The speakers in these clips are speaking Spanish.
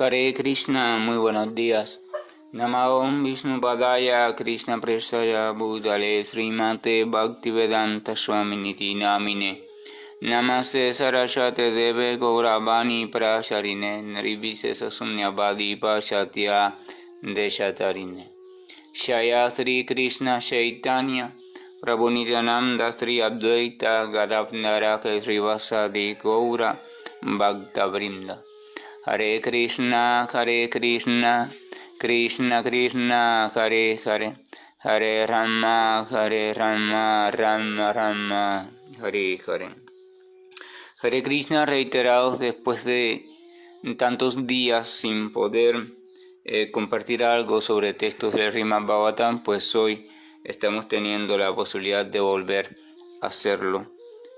Hare Krishna, muy buenos días. Namo Vishnu Padaya Krishna Prestaya Bhutale Srimate Bhaktivedanta Swaminiti Namine Namaste Saraswate Deve Gauravani Prasharine Nirvise Sasunyavadi Pashatya Deshatarine Shaya Sri Krishna Chaitanya Prabhu Nityananda Sri Advaita Gadavnara Srivasadi Gaura Bhakta Vrinda Hare Krishna, Krishna Krishna, Hare Hare, Hare Rama, Rama Rama, Hare Hare. Hare Krishna, reiterados después de tantos días sin poder compartir algo sobre textos del Srimad Bhagavatam, pues hoy estamos teniendo la posibilidad de volver a hacerlo.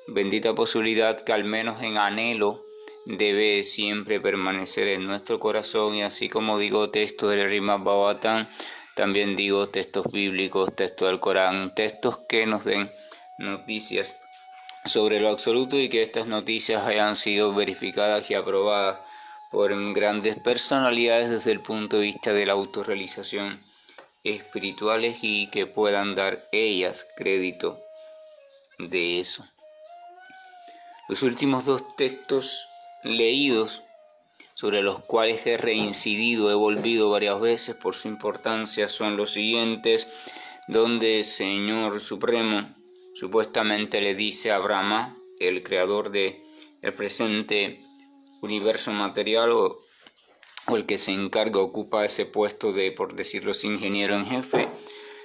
Bendita posibilidad que al menos en anhelo debe siempre permanecer en nuestro corazón, y así como digo textos del Srimad Bhagavatam, también digo textos bíblicos, textos del Corán, textos que nos den noticias sobre lo absoluto y que estas noticias hayan sido verificadas y aprobadas por grandes personalidades desde el punto de vista de la autorrealización espirituales y que puedan dar ellas crédito de eso. Los últimos dos textos leídos, sobre los cuales he reincidido, he volvido varias veces por su importancia, son los siguientes, donde el Señor Supremo supuestamente le dice a Brahma, el creador del presente universo material, o el que se encarga, ocupa ese puesto de, por decirlo así, ingeniero en jefe,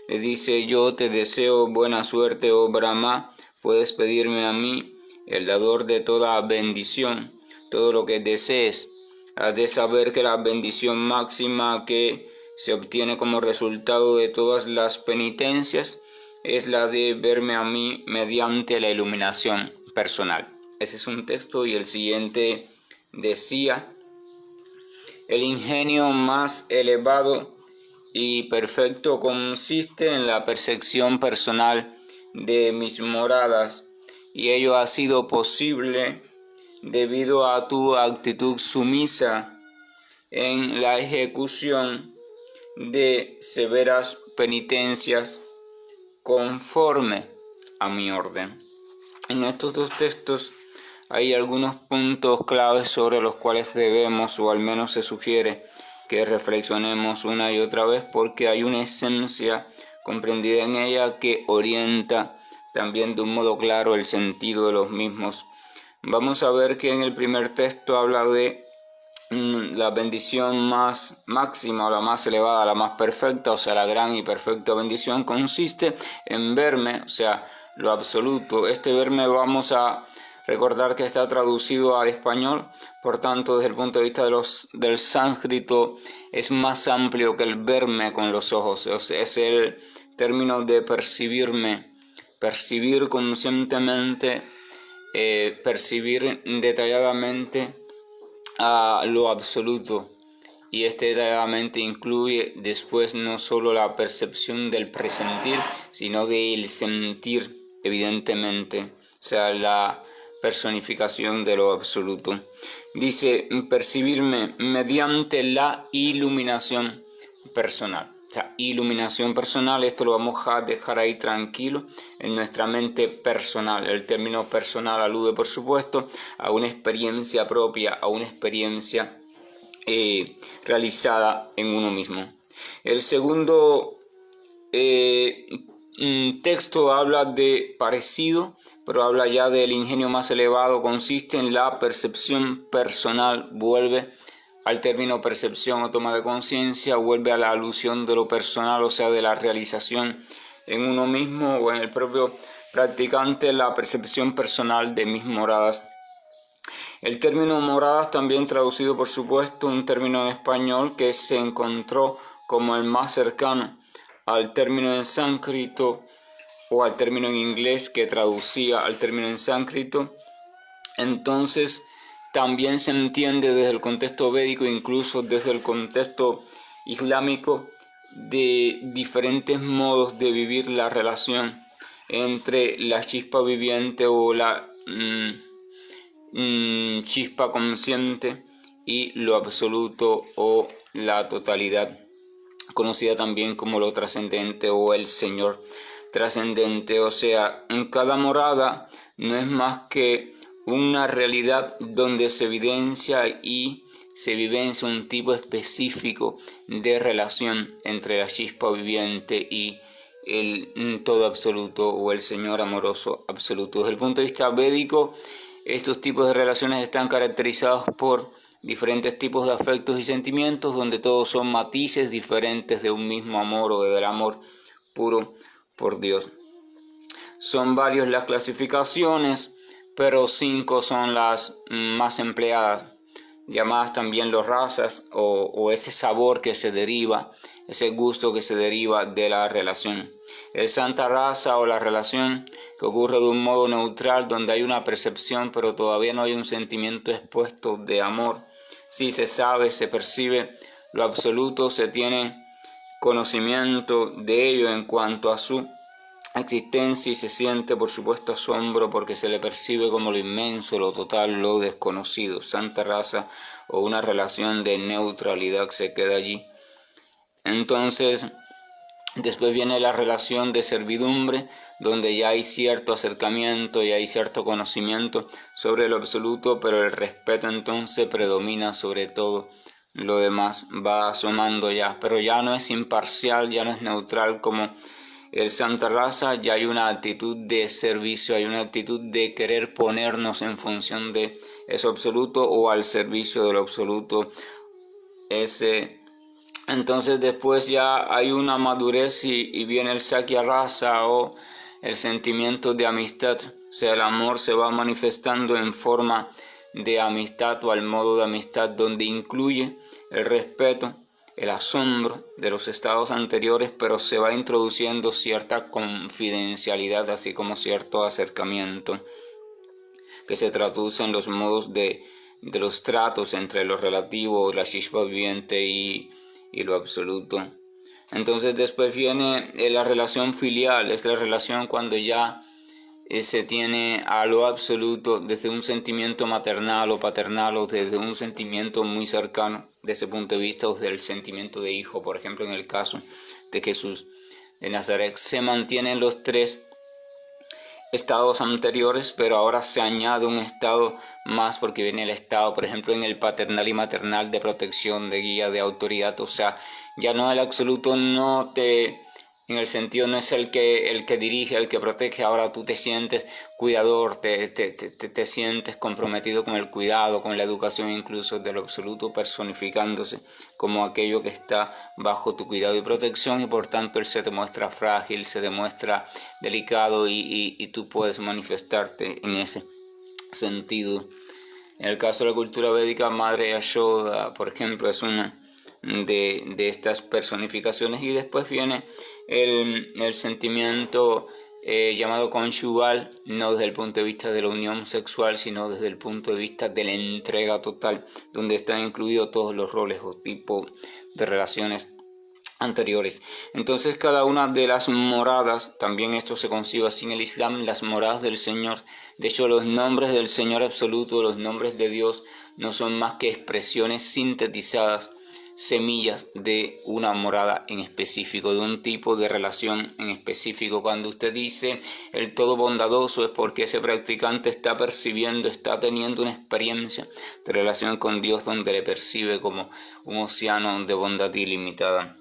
le dice: yo te deseo buena suerte, oh Brahma, puedes pedirme a mí, el dador de toda bendición, todo lo que desees. Has de saber que la bendición máxima que se obtiene como resultado de todas las penitencias es la de verme a mí mediante la iluminación personal. Ese es un texto, y el siguiente decía: el ingenio más elevado y perfecto consiste en la percepción personal de mis moradas, y ello ha sido posible debido a tu actitud sumisa en la ejecución de severas penitencias conforme a mi orden. En estos dos textos hay algunos puntos claves sobre los cuales debemos, o al menos se sugiere que reflexionemos una y otra vez, porque hay una esencia comprendida en ella que orienta también de un modo claro el sentido de los mismos. Vamos a ver que en el primer texto habla de la bendición más máxima, o la más elevada, la más perfecta, o sea, la gran y perfecta bendición consiste en verme, o sea, lo absoluto. Este verme vamos a recordar que está traducido al español, por tanto, desde el punto de vista del sánscrito, es más amplio que el verme con los ojos, o sea, es el término de percibirme, percibir conscientemente, percibir detalladamente a lo absoluto, y este detalladamente incluye después no solo la percepción del presentir, sino del sentir, evidentemente, o sea, la personificación de lo absoluto. Dice: percibirme mediante la iluminación personal. O sea, iluminación personal, esto lo vamos a dejar ahí tranquilo en nuestra mente personal. El término personal alude, por supuesto, a una experiencia propia, a una experiencia realizada en uno mismo. El segundo texto habla de parecido, pero habla ya del ingenio más elevado, consiste en la percepción personal, vuelve al término percepción o toma de conciencia, vuelve a la alusión de lo personal, o sea, de la realización en uno mismo o en el propio practicante, la percepción personal de mis moradas. El término moradas, también traducido por supuesto, un término en español que se encontró como el más cercano al término en sánscrito, o al término en inglés que traducía al término en sánscrito. Entonces también se entiende desde el contexto védico, incluso desde el contexto islámico, de diferentes modos de vivir la relación entre la chispa viviente o la chispa consciente y lo absoluto o la totalidad, conocida también como lo trascendente o el Señor trascendente. O sea, en cada morada no es más que una realidad donde se evidencia y se vivencia un tipo específico de relación entre la chispa viviente y el todo absoluto o el Señor amoroso absoluto. Desde el punto de vista védico, estos tipos de relaciones están caracterizados por diferentes tipos de afectos y sentimientos, donde todos son matices diferentes de un mismo amor o del amor puro por Dios. Son varias las clasificaciones, pero 5 son las más empleadas, llamadas también los rasas o ese sabor que se deriva, ese gusto que se deriva de la relación. El santa rasa o la relación que ocurre de un modo neutral, donde hay una percepción pero todavía no hay un sentimiento expuesto de amor. Sí se sabe, se percibe lo absoluto, se tiene conocimiento de ello en cuanto a su existencia y se siente por supuesto asombro porque se le percibe como lo inmenso, lo total, lo desconocido. Santa rasa o una relación de neutralidad se queda allí. Entonces, después viene la relación de servidumbre, donde ya hay cierto acercamiento y hay cierto conocimiento sobre lo absoluto, pero el respeto entonces predomina sobre todo. Lo demás va asomando ya, pero ya no es imparcial, ya no es neutral como el Santa Rasa, ya hay una actitud de servicio, hay una actitud de querer ponernos en función de eso absoluto o al servicio de lo absoluto. Entonces después ya hay una madurez y viene el Sakya Rasa o el sentimiento de amistad. O sea, el amor se va manifestando en forma de amistad o al modo de amistad, donde incluye el respeto, el asombro de los estados anteriores, pero se va introduciendo cierta confidencialidad, así como cierto acercamiento, que se traduce en los modos de los tratos entre lo relativo, la chispa viviente y lo absoluto. Entonces después viene la relación filial, es la relación cuando ya se tiene a lo absoluto desde un sentimiento maternal o paternal o desde un sentimiento muy cercano desde ese punto de vista o desde el sentimiento de hijo. Por ejemplo, en el caso de Jesús de Nazaret se mantienen los 3 estados anteriores, pero ahora se añade un estado más porque viene el estado, por ejemplo, en el paternal y maternal de protección, de guía, de autoridad. O sea, ya no el absoluto, no te, en el sentido no es el que dirige, el que protege. Ahora tú te sientes cuidador, te sientes comprometido con el cuidado, con la educación incluso de lo absoluto, personificándose como aquello que está bajo tu cuidado y protección, y por tanto él se te muestra frágil, se te muestra delicado y tú puedes manifestarte en ese sentido. En el caso de la cultura védica, Madre Yashoda, por ejemplo, es una de estas personificaciones. Y después viene el sentimiento llamado conyugal, no desde el punto de vista de la unión sexual, sino desde el punto de vista de la entrega total, donde están incluidos todos los roles o tipos de relaciones anteriores. Entonces cada una de las moradas, también esto se concibe así en el Islam, las moradas del Señor. De hecho, los nombres del Señor absoluto, los nombres de Dios, no son más que expresiones sintetizadas, semillas de una morada en específico, de un tipo de relación en específico. Cuando usted dice el todo bondadoso, es porque ese practicante está percibiendo, está teniendo una experiencia de relación con Dios donde le percibe como un océano de bondad ilimitada.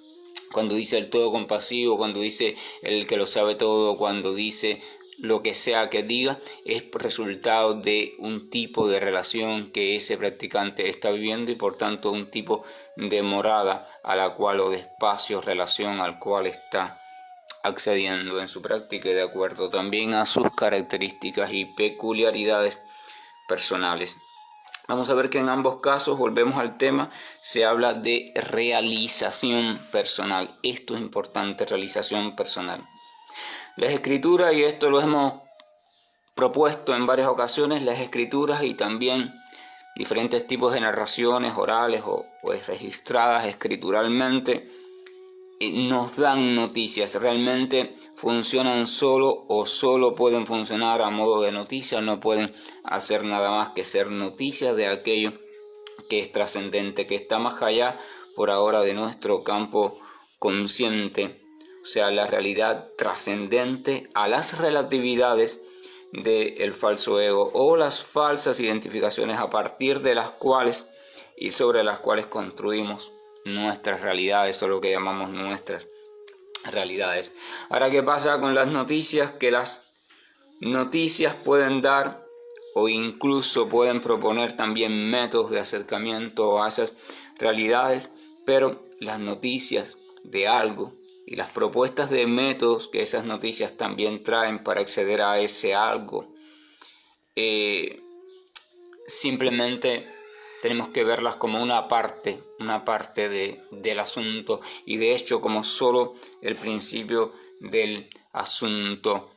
Cuando dice el todo compasivo, cuando dice el que lo sabe todo, cuando dice lo que sea que diga, es resultado de un tipo de relación que ese practicante está viviendo y por tanto un tipo de morada a la cual o de espacio, relación al cual está accediendo en su práctica y de acuerdo también a sus características y peculiaridades personales. Vamos a ver que en ambos casos, volvemos al tema, se habla de realización personal. Esto es importante, realización personal. Las escrituras, y esto lo hemos propuesto en varias ocasiones, las escrituras y también diferentes tipos de narraciones orales o registradas escrituralmente, nos dan noticias. Realmente funcionan solo o solo pueden funcionar a modo de noticias, no pueden hacer nada más que ser noticias de aquello que es trascendente, que está más allá por ahora de nuestro campo consciente, o sea, la realidad trascendente a las relatividades del falso ego o las falsas identificaciones a partir de las cuales y sobre las cuales construimos nuestras realidades o lo que llamamos nuestras realidades. Ahora, ¿qué pasa con las noticias? Que las noticias pueden dar o incluso pueden proponer también métodos de acercamiento a esas realidades, pero las noticias de algo y las propuestas de métodos que esas noticias también traen para acceder a ese algo, simplemente tenemos que verlas como una parte del asunto, y de hecho como solo el principio del asunto.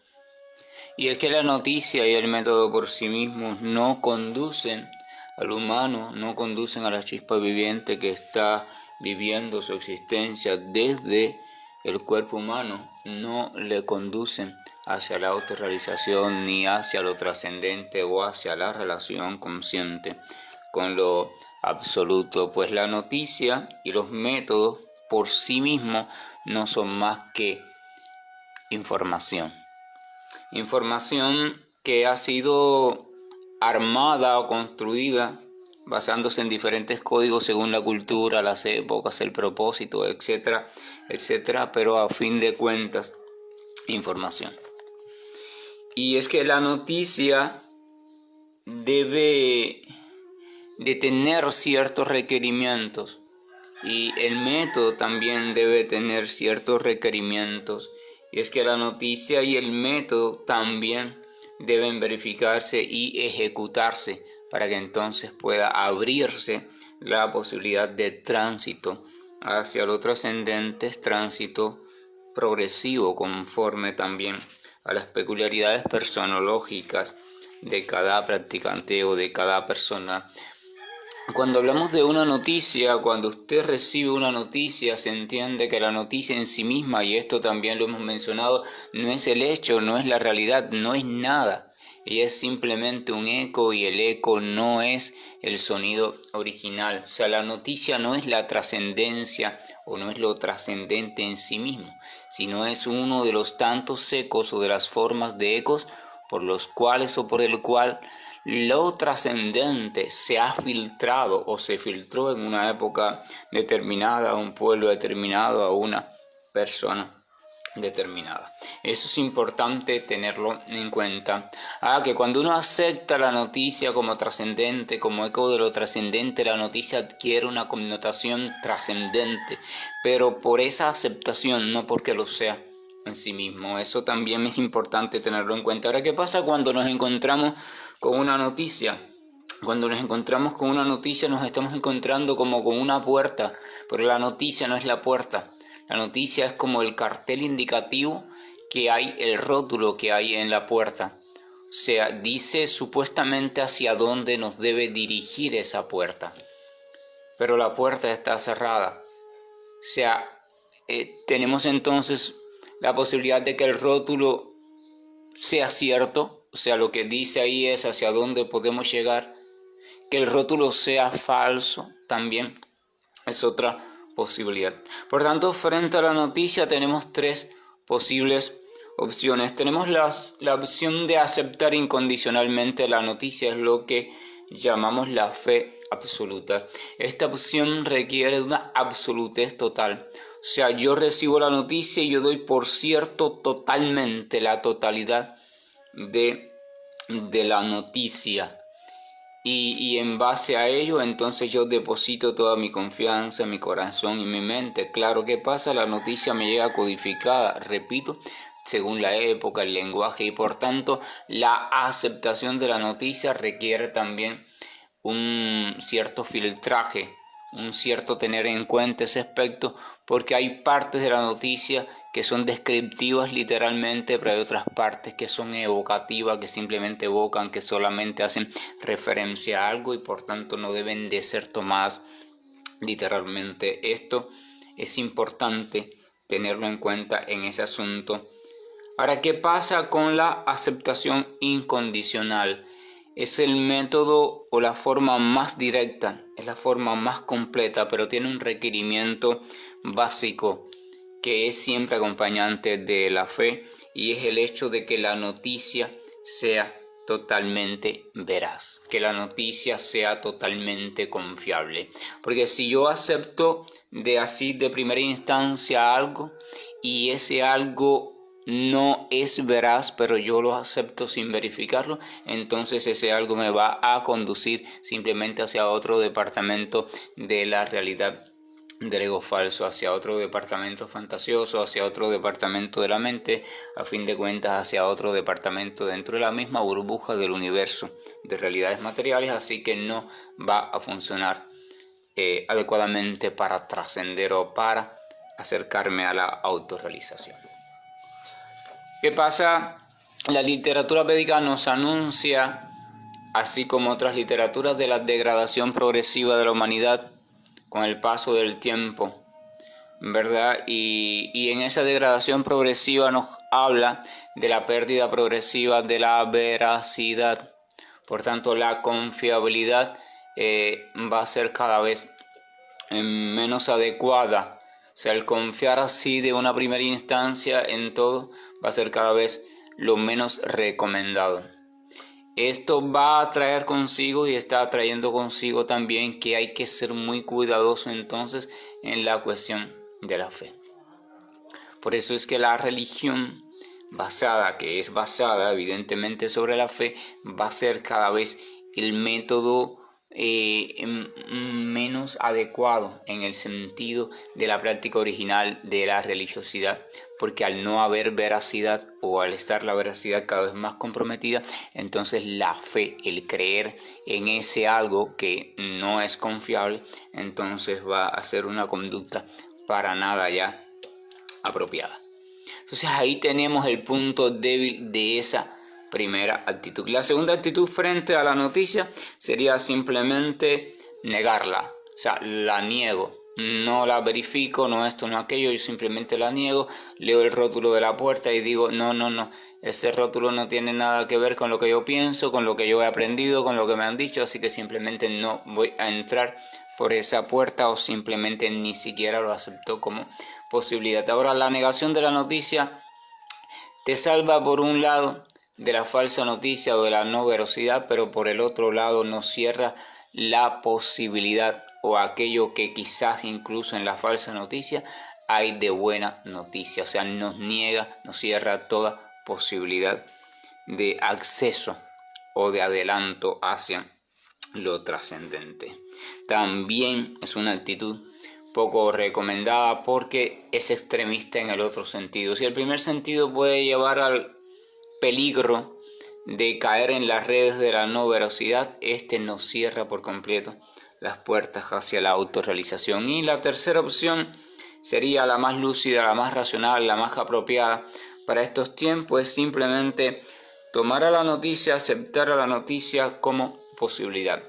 Y es que la noticia y el método por sí mismos no conducen al humano, no conducen a la chispa viviente que está viviendo su existencia desde el cuerpo humano, no le conducen hacia la autorrealización ni hacia lo trascendente o hacia la relación consciente con lo absoluto, pues la noticia y los métodos por sí mismos no son más que información que ha sido armada o construida basándose en diferentes códigos según la cultura, las épocas, el propósito, etcétera, etcétera, pero a fin de cuentas, información. Y es que la noticia debe de tener ciertos requerimientos y el método también debe tener ciertos requerimientos. Y es que la noticia y el método también deben verificarse y ejecutarse para que entonces pueda abrirse la posibilidad de tránsito hacia lo trascendente, tránsito progresivo conforme también a las peculiaridades personológicas de cada practicante o de cada persona. Cuando hablamos de una noticia, cuando usted recibe una noticia, se entiende que la noticia en sí misma, y esto también lo hemos mencionado, no es el hecho, no es la realidad, no es nada. Ella es simplemente un eco y el eco no es el sonido original. O sea, la noticia no es la trascendencia o no es lo trascendente en sí mismo, sino es uno de los tantos ecos o de las formas de ecos por los cuales o por el cual lo trascendente se ha filtrado o se filtró en una época determinada, a un pueblo determinado, a una persona determinada. Eso es importante tenerlo en cuenta. Que cuando uno acepta la noticia como trascendente, como eco de lo trascendente, la noticia adquiere una connotación trascendente, pero por esa aceptación, no porque lo sea en sí mismo. Eso también es importante tenerlo en cuenta. Ahora, ¿qué pasa cuando nos encontramos con una noticia? Cuando nos encontramos con una noticia nos estamos encontrando como con una puerta, pero la noticia no es la puerta. La noticia es como el cartel indicativo que hay, el rótulo que hay en la puerta. O sea, dice supuestamente hacia dónde nos debe dirigir esa puerta, pero la puerta está cerrada. O sea, tenemos entonces la posibilidad de que el rótulo sea cierto, o sea, lo que dice ahí es hacia dónde podemos llegar. Que el rótulo sea falso también es otra posibilidad. Por tanto, frente a la noticia tenemos tres posibles opciones. Tenemos la opción de aceptar incondicionalmente la noticia, es lo que llamamos la fe absoluta. Esta opción requiere de una absolutez total. O sea, yo recibo la noticia y yo doy por cierto totalmente la totalidad de la noticia. Y en base a ello, entonces yo deposito toda mi confianza, mi corazón y mi mente. Claro, ¿qué pasa? La noticia me llega codificada, repito, según la época, el lenguaje, y por tanto la aceptación de la noticia requiere también un cierto filtraje, un cierto tener en cuenta ese aspecto, porque hay partes de la noticia que son descriptivas literalmente, pero hay otras partes que son evocativas, que simplemente evocan, que solamente hacen referencia a algo y por tanto no deben de ser tomadas literalmente. Esto es importante tenerlo en cuenta en ese asunto. Ahora, ¿qué pasa con la aceptación incondicional? es el método o la forma más directa, es la forma más completa, pero tiene un requerimiento básico que es siempre acompañante de la fe, y es el hecho de que la noticia sea totalmente veraz, que la noticia sea totalmente confiable. Porque si yo acepto de primera instancia algo y ese algo no es veraz, pero yo lo acepto sin verificarlo, entonces ese algo me va a conducir simplemente hacia otro departamento de la realidad del ego falso, hacia otro departamento fantasioso, hacia otro departamento de la mente, a fin de cuentas hacia otro departamento dentro de la misma burbuja del universo de realidades materiales, así que no va a funcionar adecuadamente para trascender o para acercarme a la autorrealización. ¿Qué pasa? La literatura védica nos anuncia, así como otras literaturas, de la degradación progresiva de la humanidad con el paso del tiempo, ¿verdad? Y en esa degradación progresiva nos habla de la pérdida progresiva de la veracidad. Por tanto, la confiabilidad va a ser cada vez menos adecuada. O sea, el confiar así de una primera instancia en todo va a ser cada vez lo menos recomendado. Esto va a traer consigo y está trayendo consigo también que hay que ser muy cuidadoso entonces en la cuestión de la fe. Por eso es que la religión que es basada evidentemente sobre la fe, va a ser cada vez el método menos adecuado en el sentido de la práctica original de la religiosidad, porque al no haber veracidad o al estar la veracidad cada vez más comprometida, entonces la fe, el creer en ese algo que no es confiable, entonces va a ser una conducta para nada ya apropiada. Entonces ahí tenemos el punto débil de esa primera actitud. La segunda actitud frente a la noticia sería simplemente negarla. O sea, la niego, no la verifico, no esto, no aquello, yo simplemente la niego, leo el rótulo de la puerta y digo, no, ese rótulo no tiene nada que ver con lo que yo pienso, con lo que yo he aprendido, con lo que me han dicho, así que simplemente no voy a entrar por esa puerta, o simplemente ni siquiera lo acepto como posibilidad. Ahora, la negación de la noticia te salva por un lado de la falsa noticia o de la no veracidad, pero por el otro lado nos cierra la posibilidad o aquello que quizás incluso en la falsa noticia hay de buena noticia. O sea, nos niega, nos cierra toda posibilidad de acceso o de adelanto hacia lo trascendente. También es una actitud poco recomendada porque es extremista en el otro sentido. Si el primer sentido puede llevar al peligro de caer en las redes de la no veracidad, este nos cierra por completo las puertas hacia la autorrealización. Y la tercera opción sería la más lúcida, la más racional, la más apropiada para estos tiempos, es simplemente tomar a la noticia, aceptar a la noticia como posibilidad.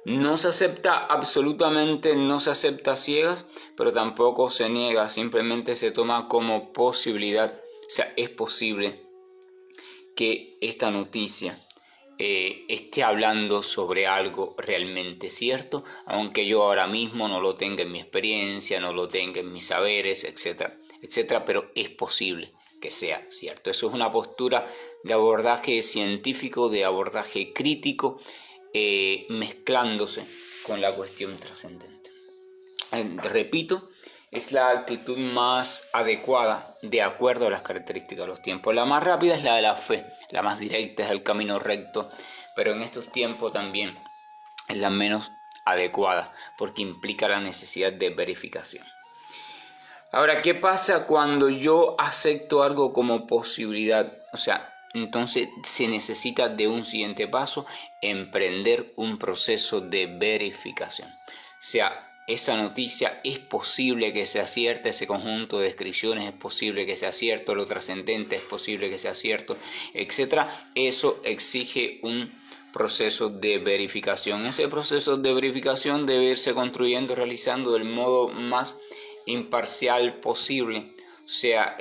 No se acepta absolutamente, no se acepta a ciegas, pero tampoco se niega, simplemente se toma como posibilidad. O sea, es posible que esta noticia esté hablando sobre algo realmente cierto, aunque yo ahora mismo no lo tenga en mi experiencia, no lo tenga en mis saberes, etcétera, etcétera, pero es posible que sea cierto. Eso es una postura de abordaje científico, de abordaje crítico, mezclándose con la cuestión trascendente. Repito, es la actitud más adecuada de acuerdo a las características de los tiempos. La más rápida es la de la fe, la más directa es el camino recto, pero en estos tiempos también es la menos adecuada porque implica la necesidad de verificación. Ahora, ¿qué pasa cuando yo acepto algo como posibilidad? O sea, entonces se necesita de un siguiente paso, emprender un proceso de verificación. O sea, esa noticia es posible que sea cierta, ese conjunto de descripciones es posible que sea cierto, lo trascendente es posible que sea cierto, etc. Eso exige un proceso de verificación. Ese proceso de verificación debe irse construyendo, realizando del modo más imparcial posible. O sea,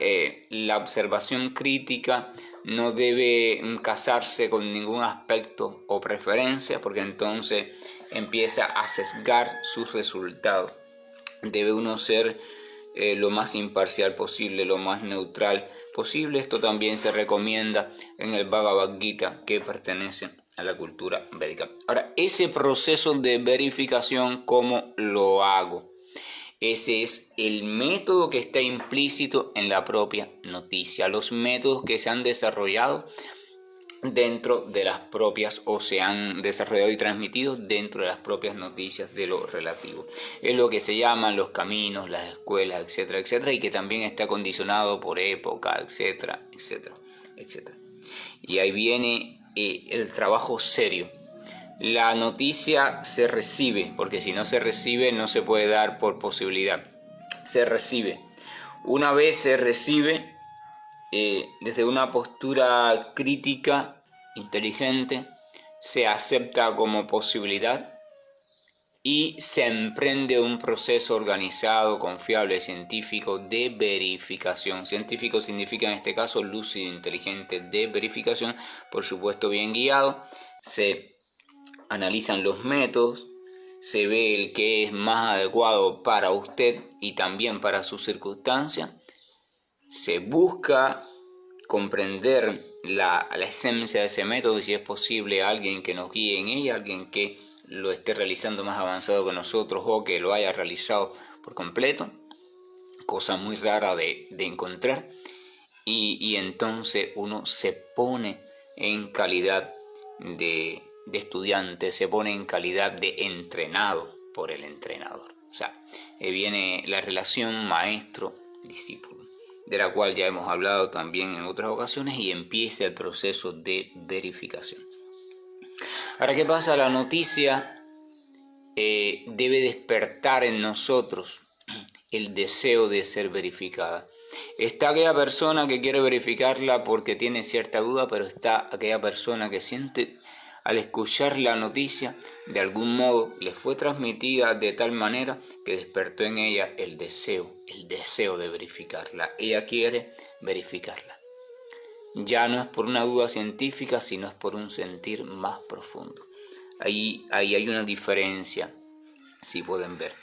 la observación crítica no debe casarse con ningún aspecto o preferencia, porque entonces empieza a sesgar sus resultados. Debe uno ser lo más imparcial posible, lo más neutral posible. Esto también se recomienda en el Bhagavad Gita, que pertenece a la cultura védica. Ahora, ese proceso de verificación, ¿cómo lo hago? Ese es el método que está implícito en la propia noticia, los métodos que se han desarrollado dentro de las propias, o se han desarrollado y transmitido dentro de las propias noticias de lo relativo. Es lo que se llaman los caminos, las escuelas, etcétera, etcétera, y que también está condicionado por época, etcétera, etcétera, etcétera. Y ahí viene el trabajo serio. La noticia se recibe, porque si no se recibe no se puede dar por posibilidad. Se recibe. Una vez se recibe, desde una postura crítica, inteligente, se acepta como posibilidad y se emprende un proceso organizado, confiable, científico de verificación. Científico significa en este caso lúcido, inteligente, de verificación, por supuesto bien guiado. Se analizan los métodos, se ve el que es más adecuado para usted y también para su circunstancia. Se busca comprender la esencia de ese método y, si es posible, alguien que nos guíe en ella, alguien que lo esté realizando más avanzado que nosotros o que lo haya realizado por completo, cosa muy rara de encontrar. Y entonces uno se pone en calidad de estudiante, se pone en calidad de entrenado por el entrenador. O sea, viene la relación maestro-discípulo, de la cual ya hemos hablado también en otras ocasiones, y empieza el proceso de verificación. Ahora, ¿qué pasa? La noticia debe despertar en nosotros el deseo de ser verificada. Está aquella persona que quiere verificarla porque tiene cierta duda, pero está aquella persona que siente, al escuchar la noticia, de algún modo le fue transmitida de tal manera que despertó en ella el deseo de verificarla. Ella quiere verificarla. Ya no es por una duda científica, sino es por un sentir más profundo. Ahí hay una diferencia, si pueden ver.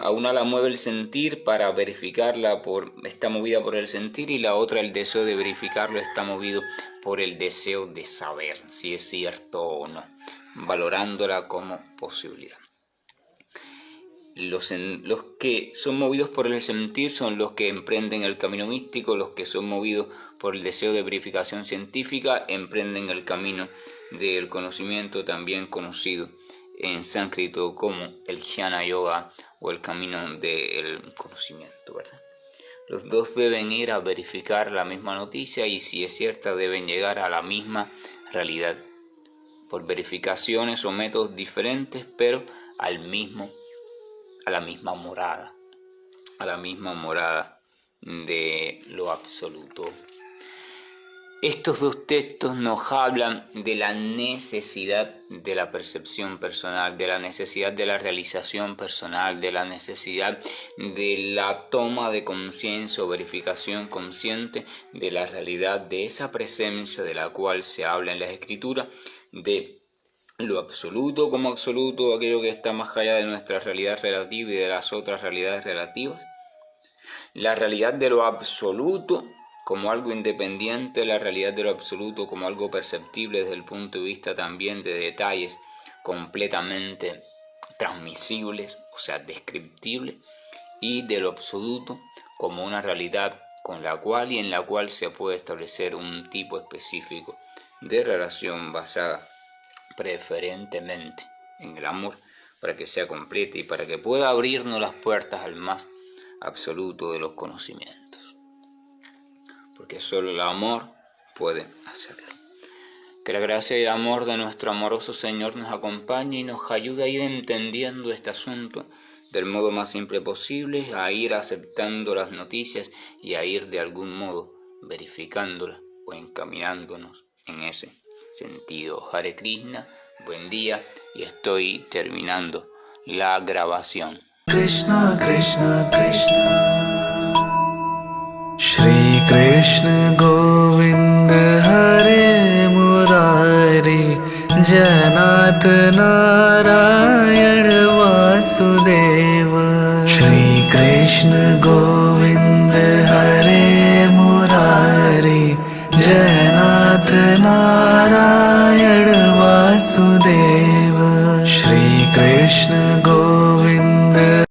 A una la mueve el sentir para verificarla, está movida por el sentir, y la otra, el deseo de verificarlo, está movido por el deseo de saber si es cierto o no, valorándola como posibilidad. Los que son movidos por el sentir son los que emprenden el camino místico. Los que son movidos por el deseo de verificación científica emprenden el camino del conocimiento, también conocido en sánscrito como el Jnana Yoga o el camino del conocimiento, ¿verdad? Los dos deben ir a verificar la misma noticia, y si es cierta deben llegar a la misma realidad por verificaciones o métodos diferentes, pero a la misma morada de lo absoluto. Estos dos textos nos hablan de la necesidad de la percepción personal, de la necesidad de la realización personal, de la necesidad de la toma de conciencia o verificación consciente de la realidad de esa presencia de la cual se habla en las Escrituras, de lo absoluto como absoluto, aquello que está más allá de nuestra realidad relativa y de las otras realidades relativas, la realidad de lo absoluto como algo independiente, la realidad de lo absoluto como algo perceptible desde el punto de vista también de detalles completamente transmisibles, o sea, descriptibles, y de lo absoluto como una realidad con la cual y en la cual se puede establecer un tipo específico de relación basada preferentemente en el amor, para que sea completa y para que pueda abrirnos las puertas al más absoluto de los conocimientos, porque solo el amor puede hacerlo. Que la gracia y el amor de nuestro amoroso Señor nos acompañe y nos ayude a ir entendiendo este asunto del modo más simple posible, a ir aceptando las noticias y a ir de algún modo verificándolas o encaminándonos en ese sentido. Hare Krishna, buen día, y estoy terminando la grabación. Krishna Krishna Krishna Shri कृष्ण गोविंद हरे मुरारी, जनाथ नारायण वासुदेव। श्री कृष्ण गोविंद हरे मुरारी, जनाथ नारायण वासुदेव। श्री कृष्ण गोविंद